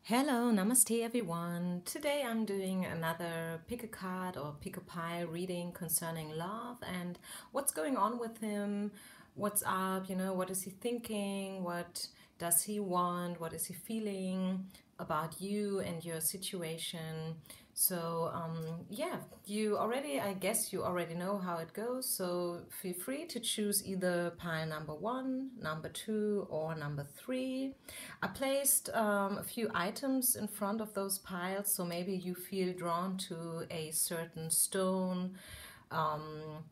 Hello, Namaste everyone. Today I'm doing another pick a card or pick a pile reading concerning love and what's going on with him, what's up, what is he thinking, what does he want, what is he feeling about you and your situation. Yeah, I guess you already know how it goes. So feel free to choose either pile number one, number two, or number three. I placed a few items in front of those piles, so maybe you feel drawn to a certain stone, um,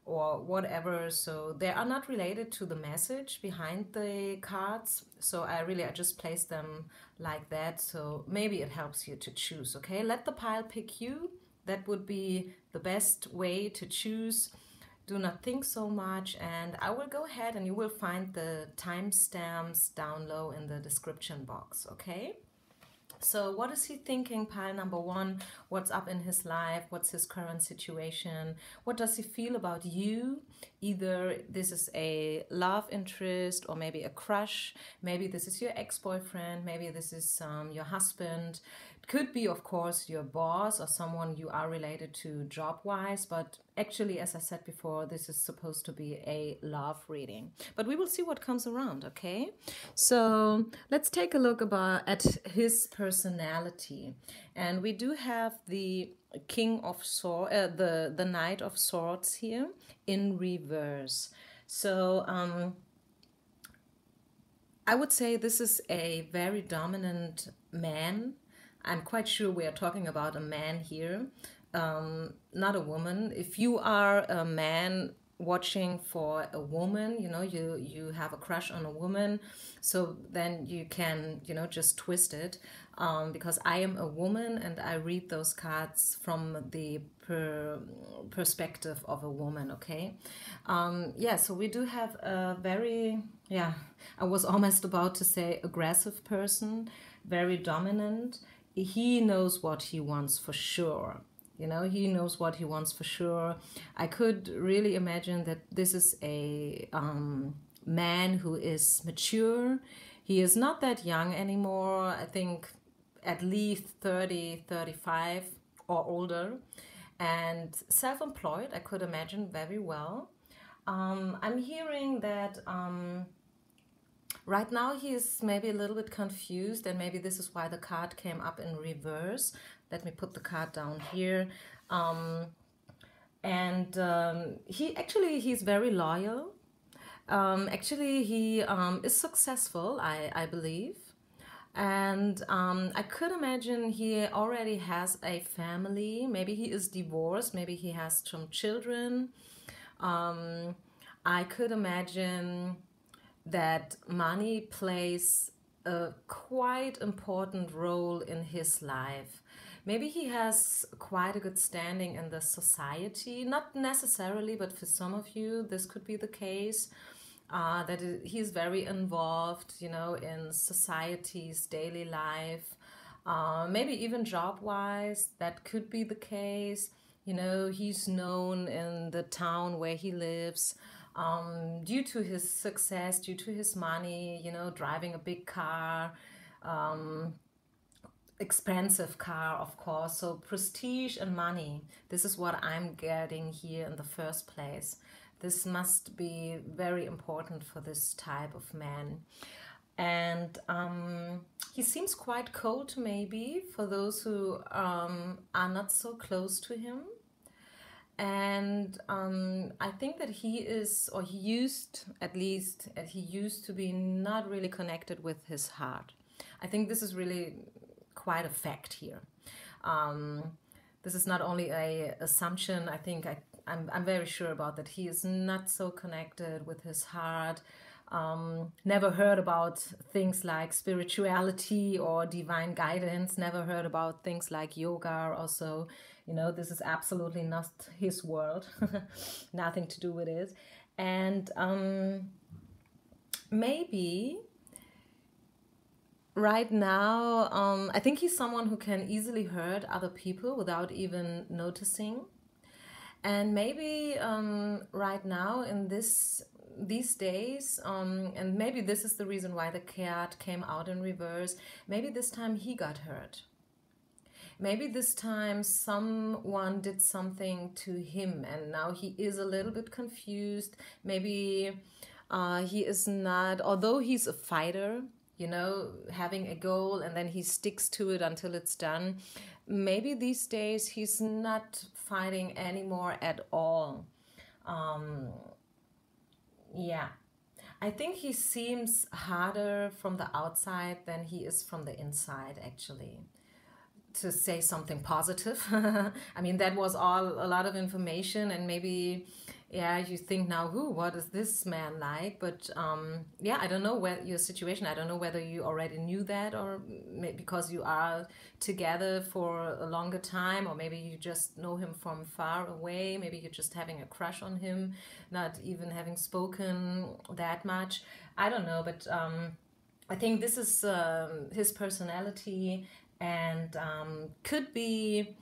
or whatever. So they are not related to the message behind the cards. So I just placed them like that. So maybe it helps you to choose, okay? Let the pile pick you. That would be the best way to choose. Do not think so much, and I will go ahead and you will find the timestamps down low in the description box, okay? So what is he thinking, pile number one? What's up in his life? What's his current situation? What does he feel about you? Either this is a love interest or maybe a crush. Maybe this is your ex-boyfriend. Maybe this is your husband. It could be, of course, your boss or someone you are related to job-wise. But actually, as I said before, this is supposed to be a love reading. But we will see what comes around, okay? So let's take a look at his personality. And we do have the King of Swords, the Knight of Swords here in reverse. So I would say this is a very dominant man. I'm quite sure we are talking about a man here, not a woman. If you are a man watching for a woman, you have a crush on a woman, so then you can, just twist it, because I am a woman and I read those cards from the perspective of a woman, okay? Yeah, so we do have a very, I was almost about to say aggressive person, very dominant. He knows what he wants for sure. He knows what he wants for sure. I could really imagine that this is a man who is mature. He is not that young anymore. I think at least 30, 35 or older. And self-employed, I could imagine very well. I'm hearing that right now he is maybe a little bit confused, and maybe this is why the card came up in reverse. Let me put the card down here. He's very loyal. Actually, he is successful, I believe. And I could imagine he already has a family. Maybe he is divorced. Maybe he has some children. I could imagine that money plays a quite important role in his life. Maybe he has quite a good standing in the society, not necessarily, but for some of you, this could be the case. He's very involved, in society's daily life, maybe even job-wise, that could be the case. He's known in the town where he lives, due to his success, due to his money, driving a big car, expensive car, of course. So prestige and money, this is what I'm getting here in the first place. This must be very important for this type of man. And he seems quite cold, maybe, for those who are not so close to him. And I think that he is, or he used, at least, he used to be not really connected with his heart. I think this is really quite a fact here. This is not only an assumption. I think I'm very sure about that. He is not so connected with his heart. Never heard about things like spirituality or divine guidance. Never heard about things like yoga also. This is absolutely not his world. Nothing to do with it. And maybe right now, I think he's someone who can easily hurt other people without even noticing. And maybe right now in this these days, and maybe this is the reason why the card came out in reverse, maybe this time he got hurt. Maybe this time someone did something to him and now he is a little bit confused. Maybe he is not, although he's a fighter, you know, having a goal and then he sticks to it until it's done. Maybe these days he's not fighting anymore at all. Yeah. I think he seems harder from the outside than he is from the inside, actually. To say something positive. I mean, that was all a lot of information, and maybe, yeah, you think now, what is this man like? But yeah, I don't know where your situation. I don't know whether you already knew that, or maybe because you are together for a longer time, or maybe you just know him from far away. Maybe you're just having a crush on him, not even having spoken that much. I don't know, but I think this is his personality. And could be,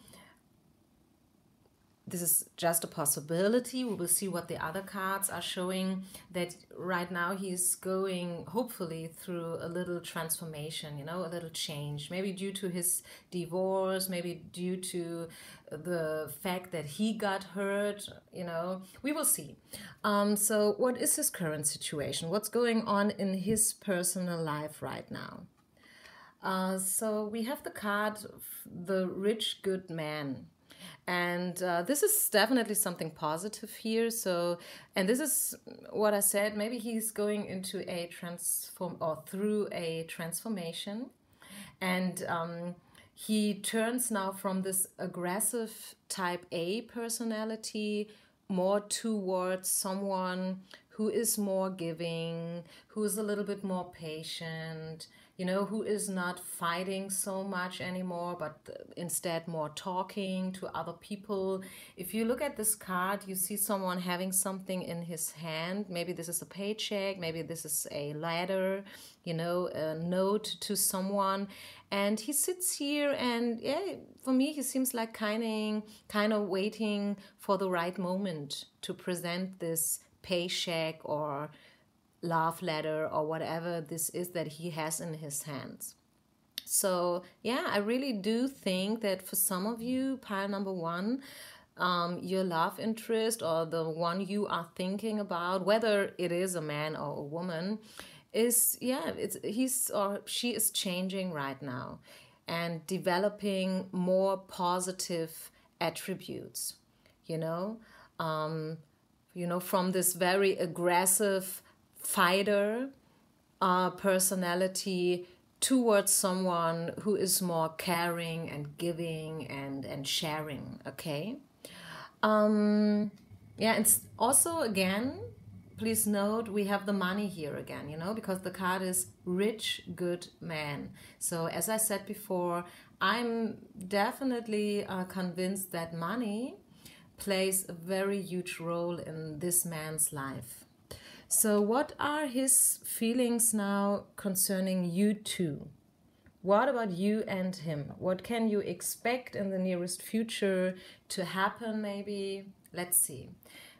this is just a possibility. We will see what the other cards are showing, that right now he's going, hopefully, through a little transformation, you know, a little change. Maybe due to his divorce, maybe due to the fact that he got hurt, you know. We will see. So what is his current situation? What's going on in his personal life right now? So we have the card, the rich good man. And this is definitely something positive here. So, and this is what I said, maybe he's going into a through a transformation. And he turns now from this aggressive type A personality more towards someone who is more giving, who is a little bit more patient, you know, who is not fighting so much anymore, but instead more talking to other people. If you look at this card, you see someone having something in his hand. Maybe this is a paycheck, maybe this is a letter, you know, a note to someone. And he sits here and, yeah, for me, he seems like kind of waiting for the right moment to present this paycheck or love letter or whatever this is that he has in his hands. So yeah, I really do think that for some of you, pile number one, your love interest or the one you are thinking about, whether it is a man or a woman, is, yeah, he's or she is changing right now and developing more positive attributes, you know, from this very aggressive fighter personality towards someone who is more caring and giving and sharing, okay? Yeah, and also, again, please note, we have the money here again, you know, because the card is rich, good man. So as I said before, I'm definitely convinced that money plays a very huge role in this man's life. So what are his feelings now concerning you two? What about you and him? What can you expect in the nearest future to happen maybe? Let's see.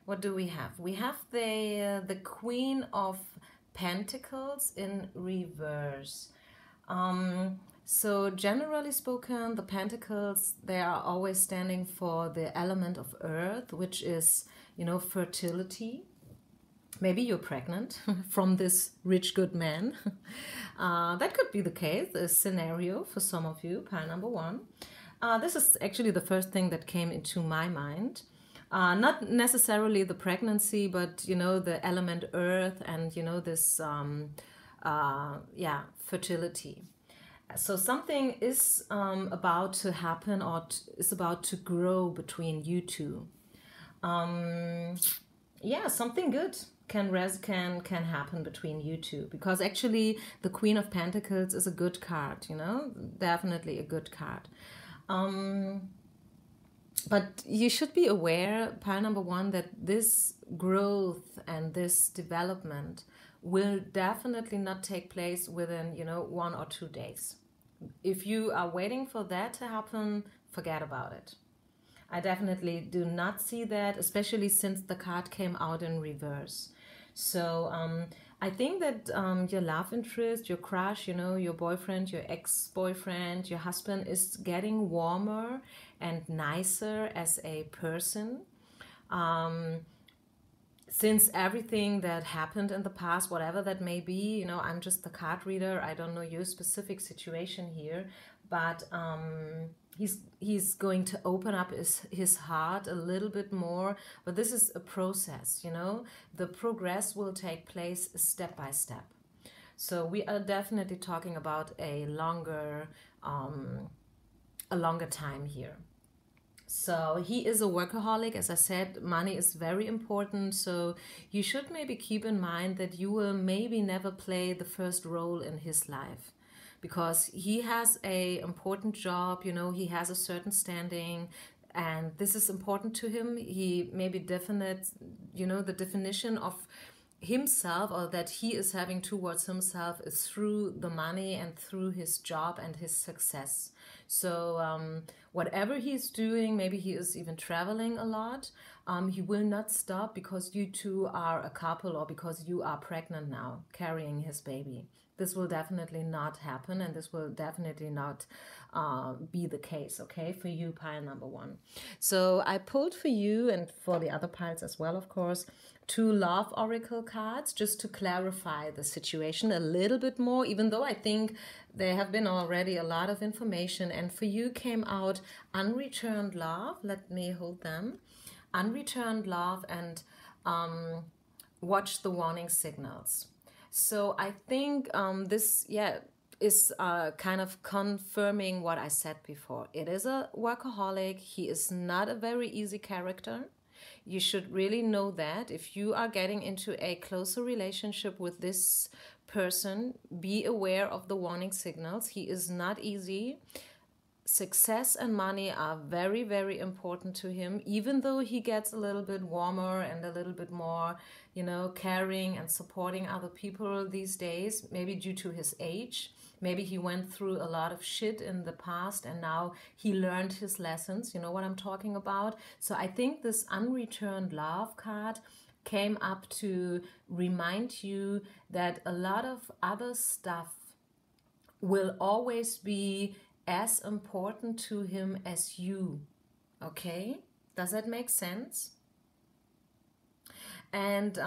What do we have? We have the Queen of Pentacles in reverse. So generally spoken, the Pentacles, they are always standing for the element of earth, which is, you know, fertility. Maybe you're pregnant from this rich, good man. That could be the case, a scenario for some of you, pile number one. This is actually the first thing that came into my mind. Not necessarily the pregnancy, but, you know, the element earth and, you know, this, fertility. So something is about to happen or is about to grow between you two. Yeah, something good can happen between you two, because actually the Queen of Pentacles is a good card, you know, definitely a good card. But you should be aware, pile number one, that this growth and this development will definitely not take place within, you know, 1 or 2 days. If you are waiting for that to happen, forget about it. I definitely do not see that, especially since the card came out in reverse. So I think that your love interest, your crush, your boyfriend, your ex-boyfriend, your husband is getting warmer and nicer as a person. Since everything that happened in the past, whatever that may be, I'm just the card reader. I don't know your specific situation here, but he's going to open up his heart a little bit more. But this is a process, the progress will take place step by step. So we are definitely talking about a longer time here. So he is a workaholic. As I said, money is very important. So you should maybe keep in mind that you will maybe never play the first role in his life, because he has a important job, he has a certain standing, and this is important to him. He maybe definite, the definition of himself, or that he is having towards himself, is through the money and through his job and his success. So whatever he's doing, maybe he is even traveling a lot, he will not stop because you two are a couple, or because you are pregnant now carrying his baby. This will definitely not happen, and this will definitely not be the case, okay, for you, pile number 1. So I pulled for you, and for the other piles as well, of course, 2 love oracle cards, just to clarify the situation a little bit more, even though I think there have been already a lot of information. And for you came out unreturned love. Let me hold them. Unreturned love, and watch the warning signals. So I think this, is kind of confirming what I said before. It is a workaholic. He is not a very easy character. You should really know that. If you are getting into a closer relationship with this person, be aware of the warning signals. He is not easy. Success and money are very, very important to him, even though he gets a little bit warmer and a little bit more, caring and supporting other people these days, maybe due to his age. Maybe he went through a lot of shit in the past and now he learned his lessons. You know what I'm talking about? So I think this unreturned love card came up to remind you that a lot of other stuff will always be as important to him as you. Okay? Does that make sense? And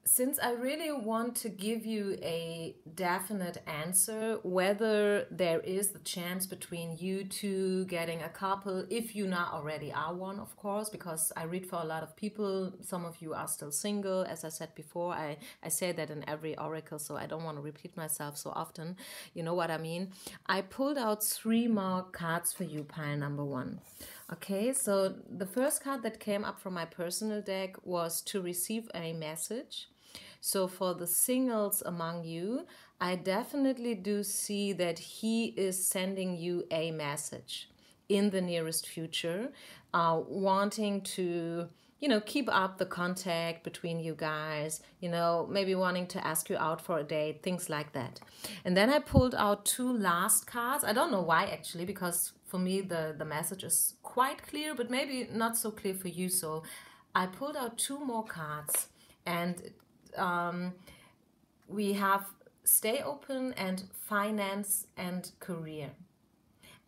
since I really want to give you a definite answer, whether there is the chance between you two getting a couple, if you not already are one, of course, because I read for a lot of people, some of you are still single. As I said before, I say that in every oracle, so I don't want to repeat myself so often. You know what I mean? I pulled out 3 more cards for you, pile number 1. Okay, so the first card that came up from my personal deck was to receive a message. So for the singles among you, I definitely do see that he is sending you a message in the nearest future, wanting to, keep up the contact between you guys, maybe wanting to ask you out for a date, things like that. And then I pulled out 2 last cards. I don't know why, actually, because for me the message is quite clear, but maybe not so clear for you. So I pulled out 2 more cards, and we have stay open and finance and career.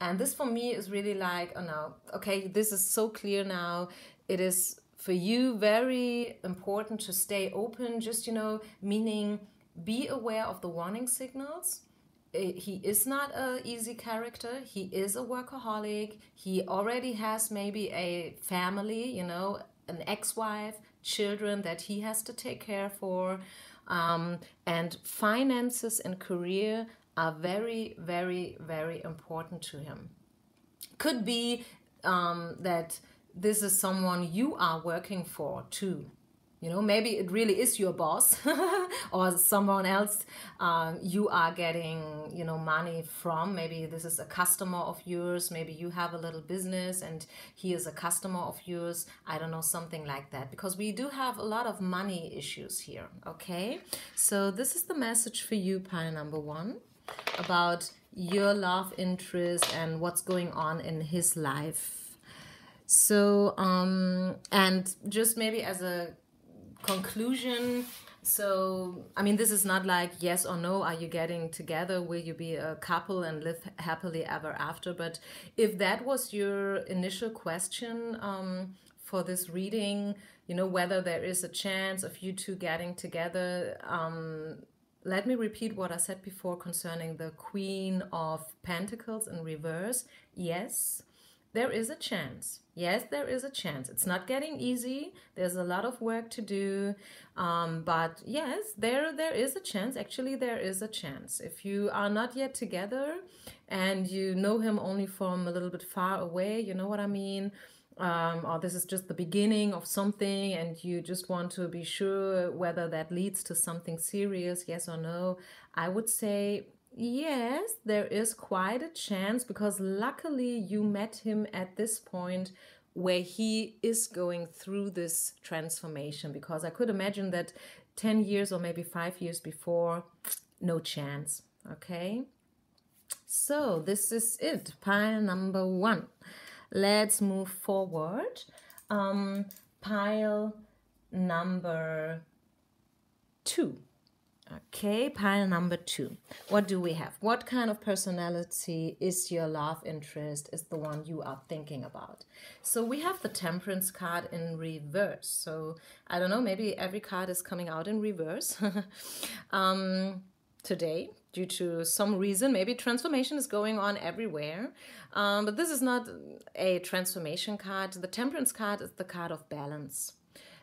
And this for me is really like, oh no, okay, this is so clear now. It is for you very important to stay open, just, meaning be aware of the warning signals. He is not an easy character. He is a workaholic. He already has maybe a family, an ex-wife, children that he has to take care for. And finances and career are very, very, very important to him. Could be that this is someone you are working for too. Maybe it really is your boss or someone else you are getting, money from. Maybe this is a customer of yours. Maybe you have a little business and he is a customer of yours. I don't know, something like that. Because we do have a lot of money issues here, okay? So this is the message for you, pile number 1, about your love interest and what's going on in his life. So, and just maybe as a conclusion. So, I mean, this is not like yes or no, are you getting together? Will you be a couple and live happily ever after? But if that was your initial question for this reading, you know, whether there is a chance of you two getting together, let me repeat what I said before concerning the Queen of Pentacles in reverse. Yes, there is a chance. Yes, there is a chance. It's not getting easy. There's a lot of work to do. But yes, there is a chance. Actually, there is a chance. If you are not yet together and you know him only from a little bit far away, you know what I mean? Or this is just the beginning of something and you just want to be sure whether that leads to something serious, yes or no, I would say yes, there is quite a chance, because luckily you met him at this point where he is going through this transformation, because I could imagine that 10 years or maybe 5 years before, no chance. Okay, so this is it, pile number 1. Let's move forward. Pile number 2. Okay, pile number 2. What do we have? What kind of personality is your love interest, is the one you are thinking about? So we have the Temperance card in reverse. So I don't know, maybe every card is coming out in reverse today due to some reason. Maybe transformation is going on everywhere. But this is not a transformation card. The Temperance card is the card of balance.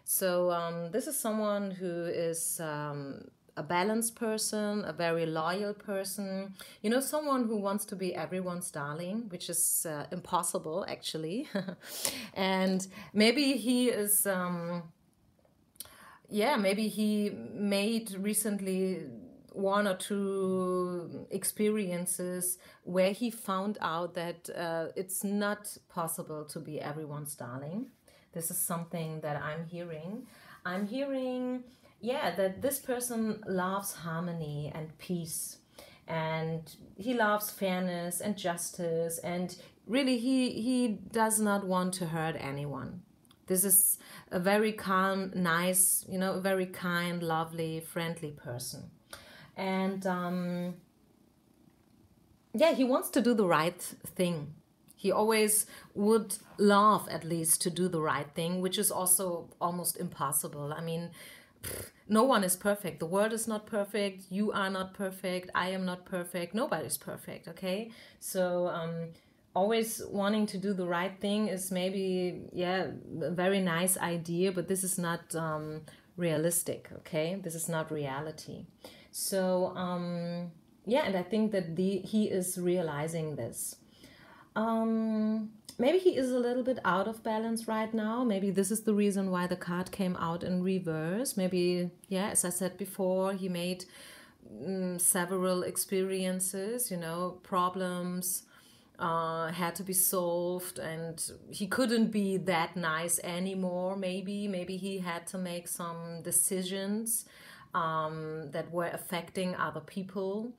So this is someone who is a balanced person, a very loyal person, you know, someone who wants to be everyone's darling, which is impossible actually. And maybe he is, maybe he made recently 1 or 2 experiences where he found out that it's not possible to be everyone's darling. This is something that I'm hearing. I'm hearing, that this person loves harmony and peace, and he loves fairness and justice, and really he does not want to hurt anyone. This is a very calm, nice, you know, a very kind, lovely, friendly person. And he wants to do the right thing. He always would love at least to do the right thing, which is also almost impossible. I mean, no one is perfect. The world is not perfect. You are not perfect. I am not perfect. Nobody's perfect, okay? So always wanting to do the right thing is maybe, a very nice idea, but this is not realistic, okay? This is not reality. So, and I think that he is realizing this. Maybe he is a little bit out of balance right now. Maybe this is the reason why the card came out in reverse. Maybe, as I said before, he made several experiences, you know, problems had to be solved, and he couldn't be that nice anymore. Maybe he had to make some decisions that were affecting other people.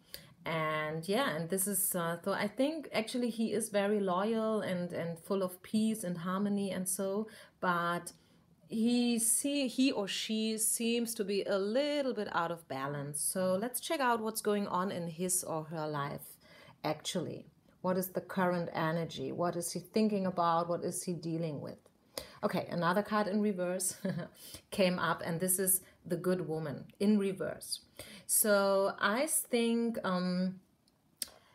And and this is, so I think actually he is very loyal and full of peace and harmony and so, but he or she seems to be a little bit out of balance. So let's check out what's going on in his or her life actually. What is the current energy? What is he thinking about? What is he dealing with? Okay, another card in reverse came up, and this is the Good Woman in reverse. So I think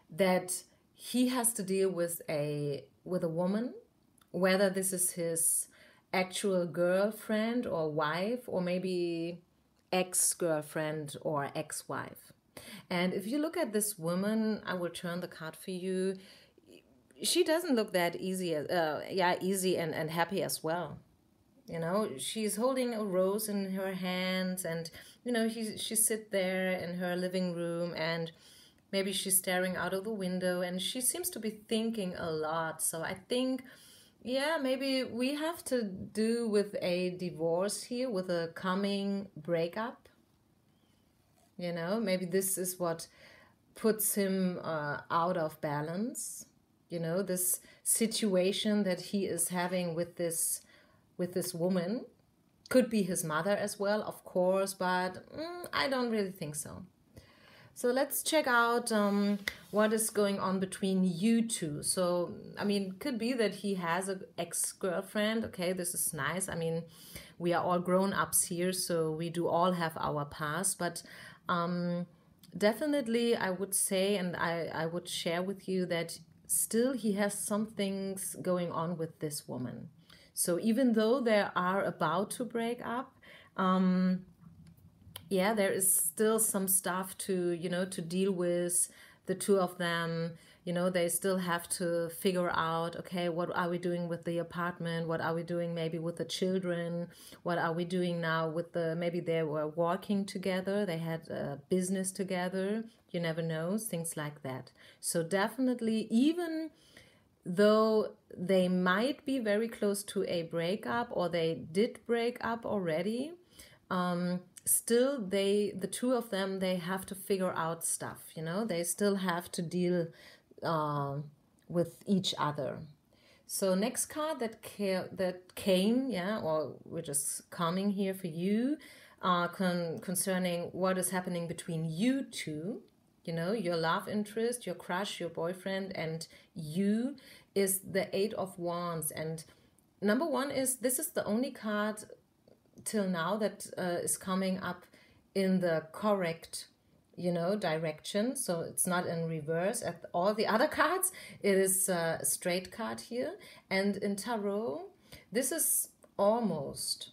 that he has to deal with a woman, whether this is his actual girlfriend or wife, or maybe ex-girlfriend or ex-wife. And if you look at this woman, I will turn the card for you. She doesn't look that easy, easy and happy as well. You know, she's holding a rose in her hands, and, you know, she sit there in her living room, and maybe she's staring out of the window, and she seems to be thinking a lot. So I think, maybe we have to do with a divorce here, with a coming breakup. You know, maybe this is what puts him out of balance. You know, this situation that he is having with this woman. Could be his mother as well, of course, but I don't really think so. So let's check out what is going on between you two. So, I mean, could be that he has an ex-girlfriend. Okay, this is nice. I mean, we are all grown-ups here, so we do all have our past. But definitely, I would say, and I would share with you that still he has some things going on with this woman. So even though they are about to break up, yeah, there is still some stuff to, to deal with the two of them. They still have to figure out, okay, what are we doing with the apartment? What are we doing maybe with the children? What are we doing now with maybe they were working together. They had a business together. You never know, things like that. So definitely, even though they might be very close to a breakup or they did break up already, still the two of them, they have to figure out stuff, they still have to deal with each other. So next card that came, yeah, or we're just coming here for you, concerning what is happening between you two, your love interest, your crush, your boyfriend, and you, is the Eight of Wands. And number one is, this is the only card till now that is coming up in the correct, direction. So it's not in reverse at all the other cards. It is a straight card here. And in tarot, this is almost,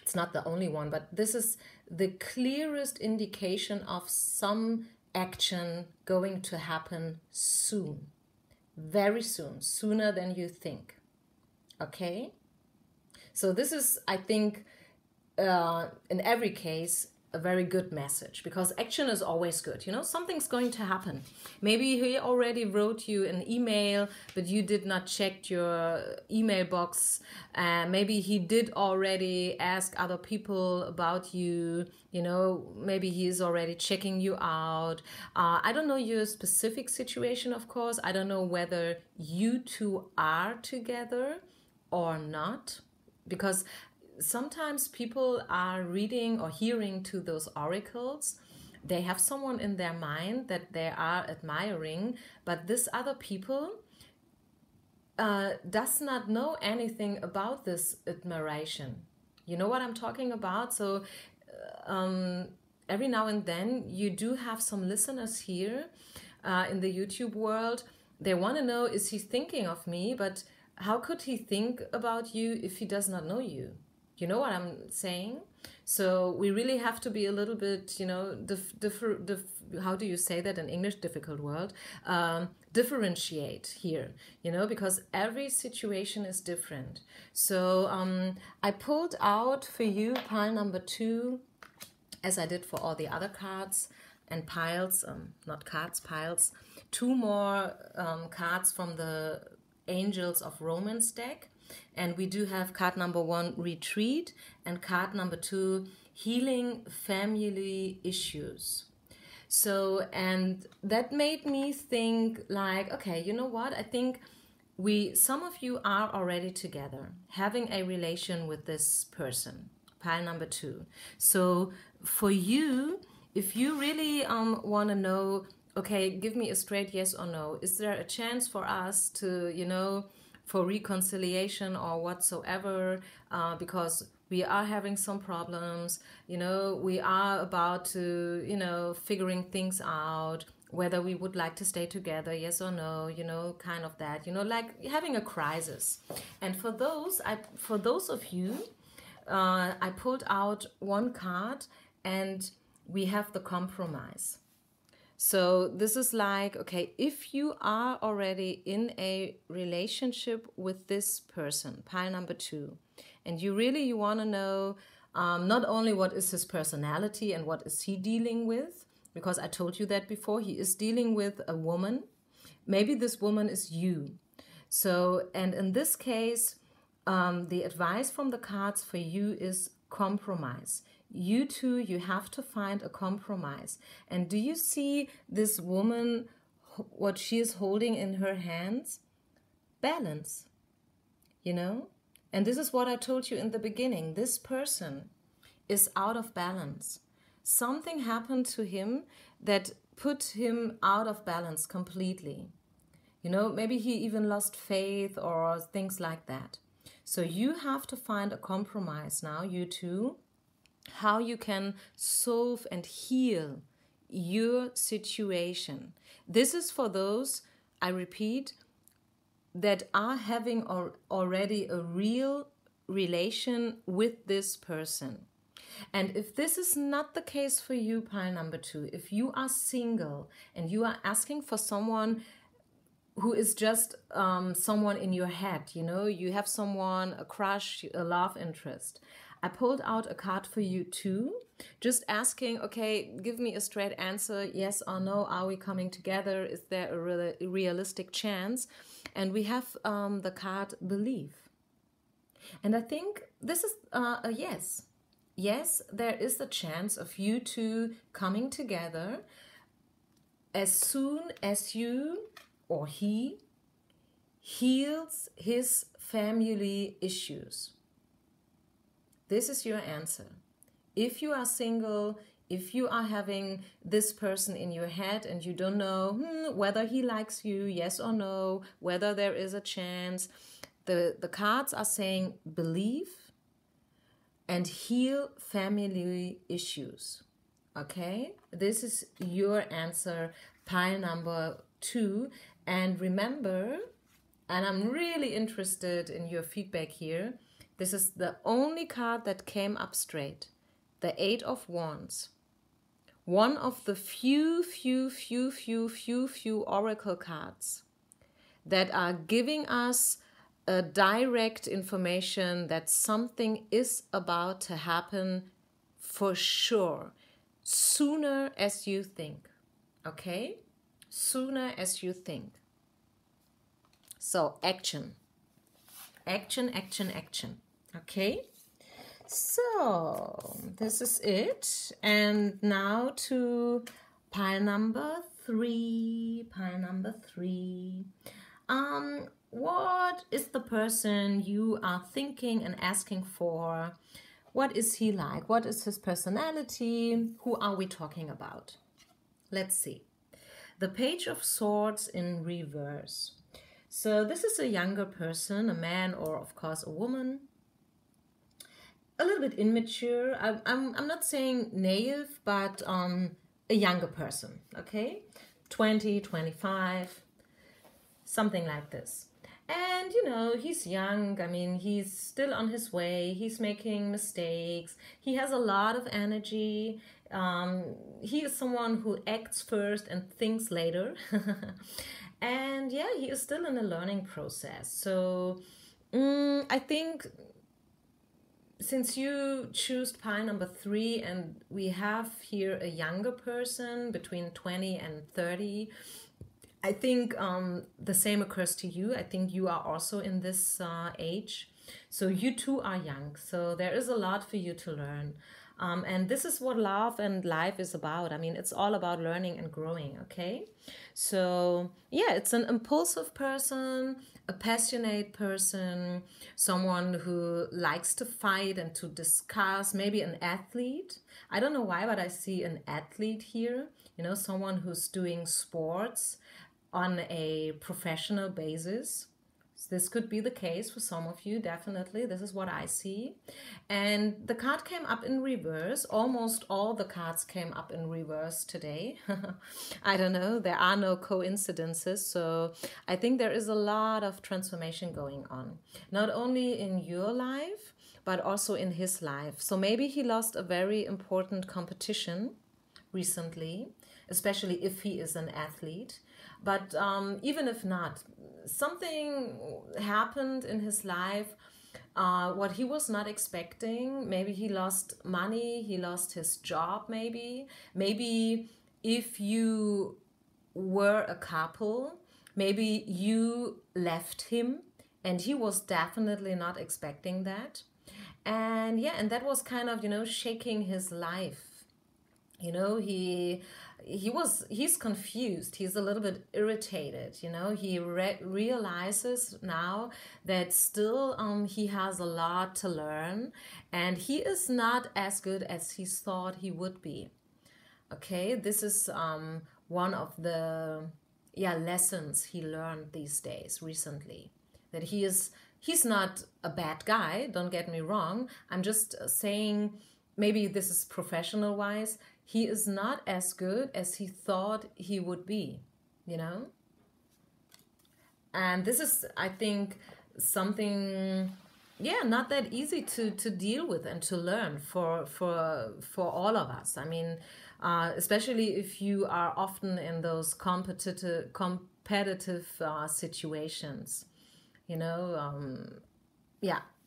it's not the only one, but this is the clearest indication of some action going to happen soon. Very soon, sooner than you think. Okay? So this is, I think, in every case, a very good message, because action is always good. Something's going to happen. Maybe he already wrote you an email, but you did not check your email box. Maybe he did already ask other people about you. Maybe he's already checking you out. I don't know your specific situation, of course. I don't know whether you two are together or not, because sometimes people are reading or hearing to those oracles. They have someone in their mind that they are admiring, but this other people does not know anything about this admiration. You know what I'm talking about? So every now and then you do have some listeners here in the YouTube world. They want to know, is he thinking of me? But how could he think about you if he does not know you? You know what I'm saying? So we really have to be a little bit, how do you say that in English? Difficult word. Differentiate here, because every situation is different. So I pulled out for you pile number 2, as I did for all the other cards and piles, not cards, piles. 2 more cards from the Angels of Romance deck. And we do have card number 1, Retreat, and card number 2, Healing Family Issues. So, and that made me think like, okay, you know what? I think some of you are already together, having a relation with this person, pile number 2. So for you, if you really want to know, okay, give me a straight yes or no. Is there a chance for us to, for reconciliation or whatsoever, because we are having some problems, we are about to, figuring things out, whether we would like to stay together, yes or no, kind of that, like having a crisis. And for those of you, I pulled out 1 card, and we have the Compromise. So this is like, okay, if you are already in a relationship with this person, pile number 2, and you want to know not only what is his personality and what is he dealing with, because I told you that before, he is dealing with a woman. Maybe this woman is you. So, and in this case, the advice from the cards for you is compromise. You two, you have to find a compromise. And do you see this woman, what she is holding in her hands? Balance. And this is what I told you in the beginning. This person is out of balance. Something happened to him that put him out of balance completely. You know, maybe he even lost faith or things like that. So you have to find a compromise now, you two, how you can solve and heal your situation. This is for those, I repeat, that are having already a real relation with this person. And if this is not the case for you, pile number 2, if you are single and you are asking for someone who is just someone in your head, you know, you have someone, a crush, a love interest, I pulled out a card for you too, just asking, okay, give me a straight answer, yes or no, are we coming together, is there a realistic chance? And we have the card believe. And I think this is a yes. Yes, there is a chance of you two coming together as soon as you or he heals his family issues. This is your answer. If you are single, if you are having this person in your head and you don't know whether he likes you, yes or no, whether there is a chance, the cards are saying believe and heal family issues. Okay? This is your answer, pile number 2. And remember, and I'm really interested in your feedback here, this is the only card that came up straight. The 8 of Wands. One of the few oracle cards that are giving us a direct information that something is about to happen for sure, sooner as you think, okay? Sooner as you think. So action, action, action, action, okay? So this is it. And now to pile number 3, pile number 3. What is the person you are thinking and asking for? What is he like? What is his personality? Who are we talking about? Let's see. The Page of Swords in reverse. So this is a younger person, a man or of course a woman. A little bit immature. I'm not saying naive, but a younger person, okay? 20, 25, something like this. And, you know, he's young. I mean, he's still on his way. He's making mistakes. He has a lot of energy. He is someone who acts first and thinks later. And yeah, he is still in a learning process. So I think since you choose pile number 3 and we have here a younger person between 20 and 30, I think the same occurs to you. I think you are also in this age. So you too are young. So there is a lot for you to learn. And this is what love and life is about. I mean, it's all about learning and growing, okay? So yeah, it's an impulsive person, a passionate person, someone who likes to fight and to discuss, maybe an athlete. I don't know why, but I see an athlete here, you know, someone who's doing sports on a professional basis. So this could be the case for some of you, definitely. This is what I see. And the card came up in reverse. Almost all the cards came up in reverse today. I don't know. There are no coincidences. So I think there is a lot of transformation going on. Not only in your life, but also in his life. So maybe he lost a very important competition recently, especially if he is an athlete. But even if not, something happened in his life, what he was not expecting. Maybe he lost money, he lost his job maybe. Maybe if you were a couple, maybe you left him and he was definitely not expecting that. And yeah, and that was kind of, you know, shaking his life. You know, he he's confused, he's a little bit irritated, you know. He realizes now that still he has a lot to learn, and he is not as good as he thought he would be. Okay, this is one of the lessons he learned these days recently, that he's not a bad guy, don't get me wrong. I'm just saying, maybe this is professional wise, he is not as good as he thought he would be, you know. And this is, I think, something, not that easy to deal with and to learn for all of us. I mean, especially if you are often in those competitive situations, you know.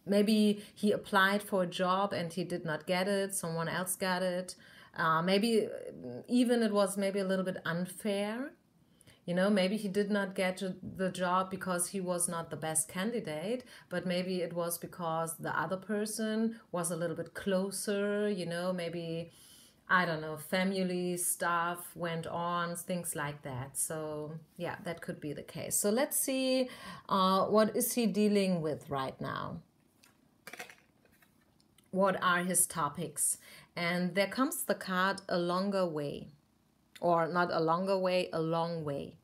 Maybe he applied for a job and he did not get it, someone else got it. Maybe even it was maybe a little bit unfair. You know, maybe he did not get the job because he was not the best candidate, but maybe it was because the other person was a little bit closer, you know, maybe, I don't know, family stuff went on, things like that. So yeah, that could be the case. So let's see, what is he dealing with right now? What are his topics? And there comes the card A Longer Way, or not a longer way, a long way.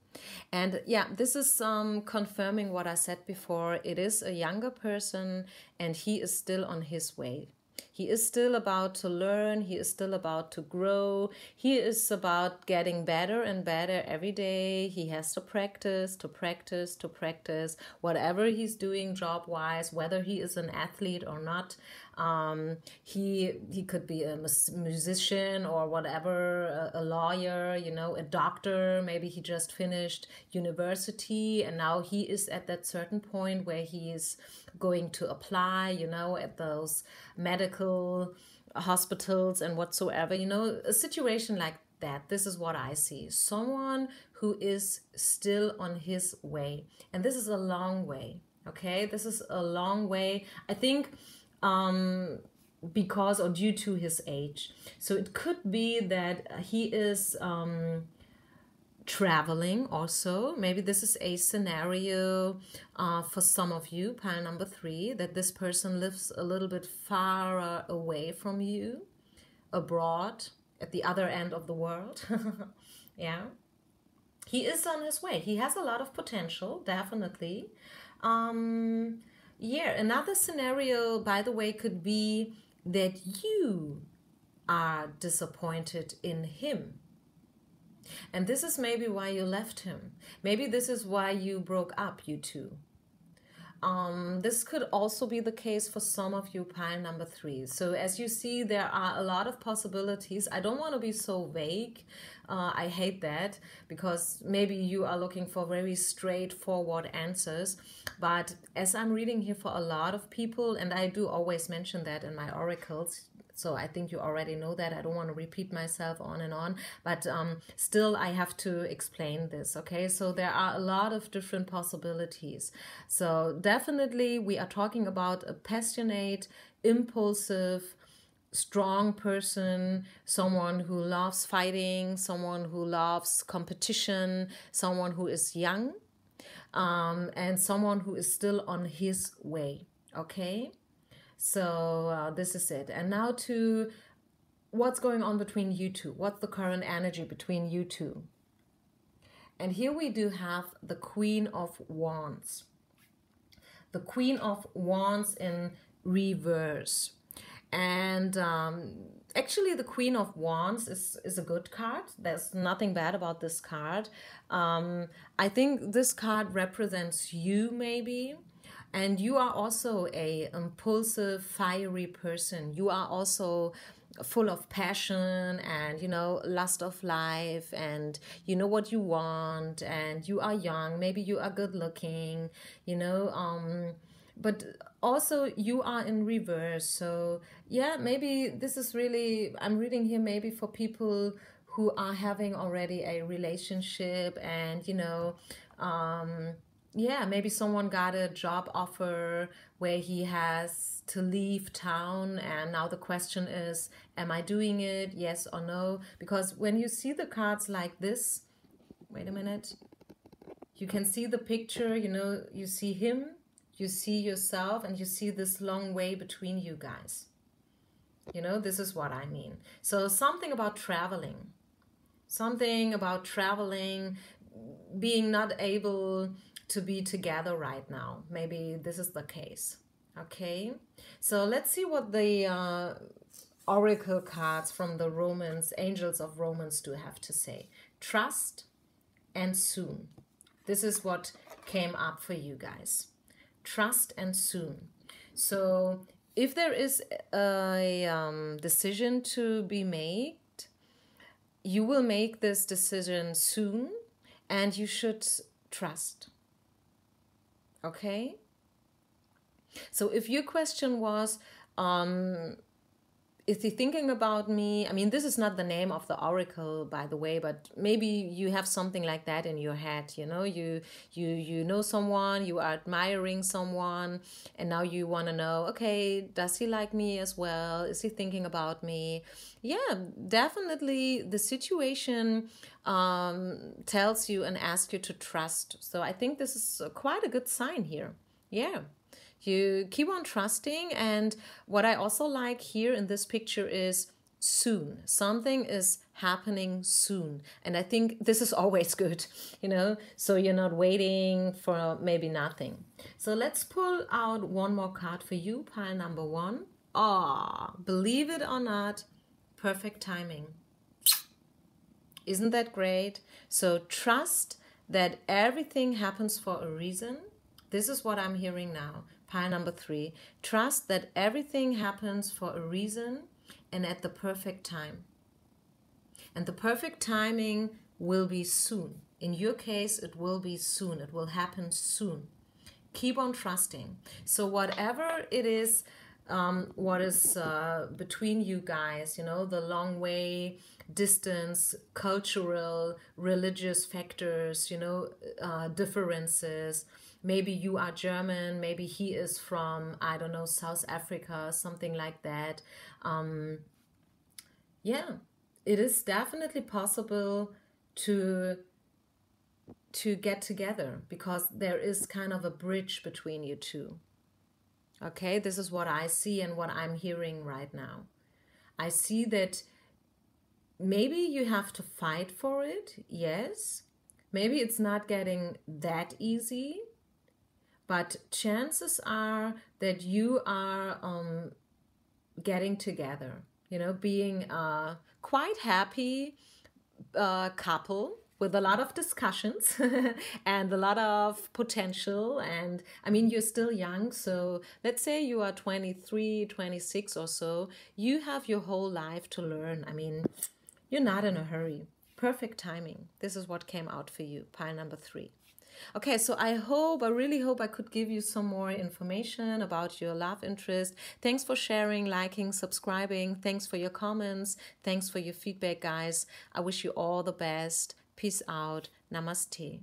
And this is confirming what I said before. It is a younger person and he is still on his way. He is still about to learn. He is still about to grow. He is about getting better and better every day. He has to practice, whatever he's doing job-wise, whether he is an athlete or not. He could be a musician or whatever, a lawyer, you know, a doctor. Maybe he just finished university and now he is at that certain point where he is going to apply, you know, at those medical hospitals and whatsoever, you know, a situation like that. This is what I see. Someone who is still on his way. And this is a long way. Okay, this is a long way. I think because or due to his age. So it could be that he is traveling also. Maybe this is a scenario for some of you, pile number 3, that this person lives a little bit far away from you, abroad, at the other end of the world. Yeah. He is on his way. He has a lot of potential, definitely. Another scenario, by the way, could be that you are disappointed in him. And this is maybe why you left him. Maybe this is why you broke up, you two. This could also be the case for some of you, pile number 3. So as you see, there are a lot of possibilities. I don't want to be so vague. I hate that, because maybe you are looking for very straightforward answers. But as I'm reading here for a lot of people, and I do always mention that in my oracles, so I think you already know that. I don't want to repeat myself on and on, but still I have to explain this, okay? So there are a lot of different possibilities. So definitely we are talking about a passionate, impulsive, strong person, someone who loves fighting, someone who loves competition, someone who is young, and someone who is still on his way, okay? So this is it. And now to what's going on between you two. What's the current energy between you two? And here we do have the Queen of Wands. The Queen of Wands in reverse. And actually the Queen of Wands is a good card. There's nothing bad about this card. I think this card represents you maybe. And you are also a impulsive, fiery person. You are also full of passion and, you know, lust of life, and you know what you want, and you are young. Maybe you are good looking, you know, but also you are in reverse. So yeah, maybe this is really, I'm reading here maybe for people who are having already a relationship and, you know, yeah, maybe someone got a job offer where he has to leave town, and now the question is, am I doing it? Yes or no? Because when you see the cards like this, wait a minute, you can see the picture, you know, you see him, you see yourself, and you see this long way between you guys. You know, this is what I mean. So something about traveling, being not able to be together right now. Maybe this is the case. Okay, so let's see what the oracle cards from the Romans, angels of Romans, do have to say. Trust and soon. This is what came up for you guys. Trust and soon. So if there is a decision to be made, you will make this decision soon, and you should trust. Okay? So if your question was, is he thinking about me? I mean, this is not the name of the oracle, by the way, but maybe you have something like that in your head. You know, you know someone, you are admiring someone, and now you want to know, okay, does he like me as well? Is he thinking about me? Yeah, definitely the situation tells you and asks you to trust. So I think this is quite a good sign here. Yeah. You keep on trusting, and what I also like here in this picture is soon. Something is happening soon, and I think this is always good, you know, so you're not waiting for maybe nothing. So let's pull out one more card for you, pile number 1. Believe it or not, perfect timing. Isn't that great? So trust that everything happens for a reason. This is what I'm hearing now. Pile number 3. Trust that everything happens for a reason and at the perfect time. And the perfect timing will be soon. In your case, it will be soon. It will happen soon. Keep on trusting. So whatever it is, what is between you guys, you know, the long way, distance, cultural, religious factors, you know, differences. Maybe you are German, maybe he is from, I don't know, South Africa, something like that. Yeah, it is definitely possible to get together, because there is kind of a bridge between you two. Okay, this is what I see and what I'm hearing right now. I see that maybe you have to fight for it, yes. Maybe it's not getting that easy, but chances are that you are getting together, you know, being a quite happy couple with a lot of discussions and a lot of potential. And I mean, you're still young, so let's say you are 23, 26 or so. You have your whole life to learn. I mean, you're not in a hurry. Perfect timing. This is what came out for you, pile number 3. Okay, so I really hope I could give you some more information about your love interest. Thanks for sharing, liking, subscribing. Thanks for your comments. Thanks for your feedback, guys. I wish you all the best. Peace out. Namaste.